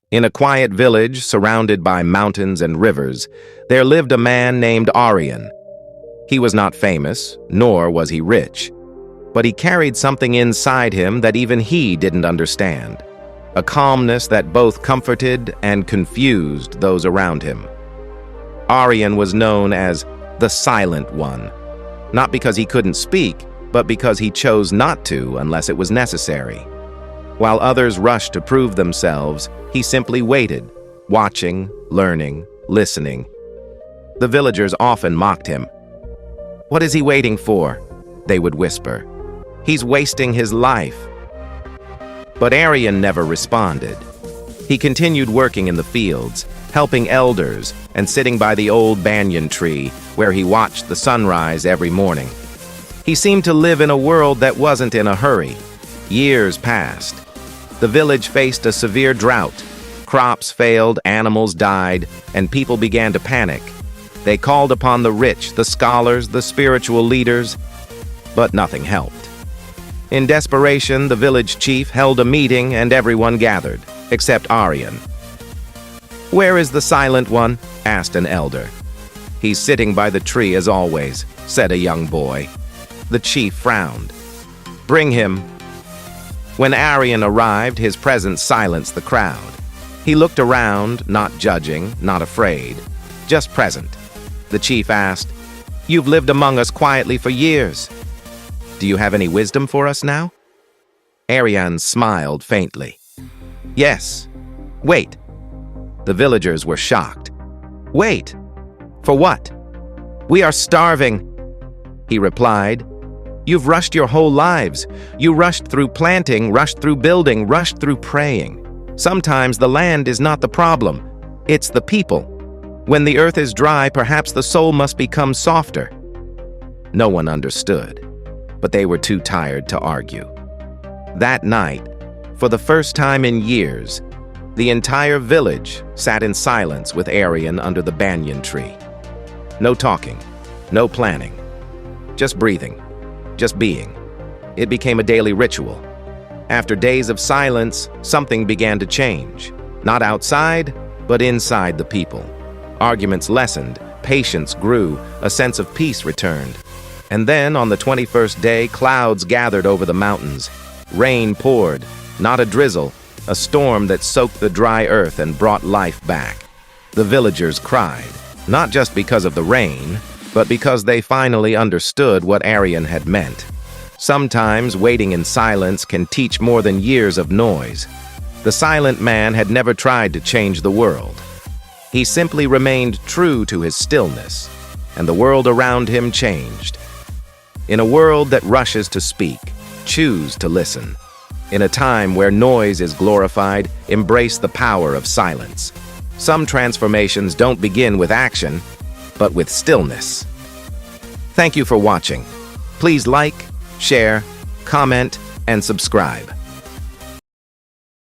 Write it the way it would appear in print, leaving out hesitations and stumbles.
In a quiet village surrounded by mountains and rivers, there lived a man named Aaryan. He was not famous, nor was he rich, but he carried something inside him that even he didn't understand, a calmness that both comforted and confused those around him. Aaryan was known as the Silent One, not because he couldn't speak, but because he chose not to unless it was necessary. While others rushed to prove themselves, he simply waited, watching, learning, listening. The villagers often mocked him. "What is he waiting for?" they would whisper. "He's wasting his life." But Aaryan never responded. He continued working in the fields, helping elders, and sitting by the old banyan tree where he watched the sunrise every morning. He seemed to live in a world that wasn't in a hurry. Years passed. The village faced a severe drought. Crops failed, animals died, and people began to panic. They called upon the rich, the scholars, the spiritual leaders, but nothing helped. In desperation, the village chief held a meeting and everyone gathered, except Aaryan. "Where is the Silent One?" asked an elder. "He's sitting by the tree as always," said a young boy. The chief frowned. "Bring him." When Aaryan arrived, his presence silenced the crowd. He looked around, not judging, not afraid, just present. The chief asked, "You've lived among us quietly for years. Do you have any wisdom for us now?" Aaryan smiled faintly. "Yes. Wait." The villagers were shocked. "Wait? For what?" "We are starving," he replied. "You've rushed your whole lives. You rushed through planting, rushed through building, rushed through praying. Sometimes the land is not the problem. It's the people. When the earth is dry, perhaps the soul must become softer." No one understood, but they were too tired to argue. That night, for the first time in years, the entire village sat in silence with Aaryan under the banyan tree. No talking, no planning, just breathing. Just being. It became a daily ritual. After days of silence, something began to change. Not outside, but inside the people. Arguments lessened, patience grew, a sense of peace returned. And then, on the 21st day, clouds gathered over the mountains. Rain poured, not a drizzle, a storm that soaked the dry earth and brought life back. The villagers cried, not just because of the rain, but because they finally understood what Aaryan had meant. Sometimes waiting in silence can teach more than years of noise. The silent man had never tried to change the world. He simply remained true to his stillness, and the world around him changed. In a world that rushes to speak, choose to listen. In a time where noise is glorified, embrace the power of silence. Some transformations don't begin with action, but with stillness. Thank you for watching. Please like, share, comment, and subscribe.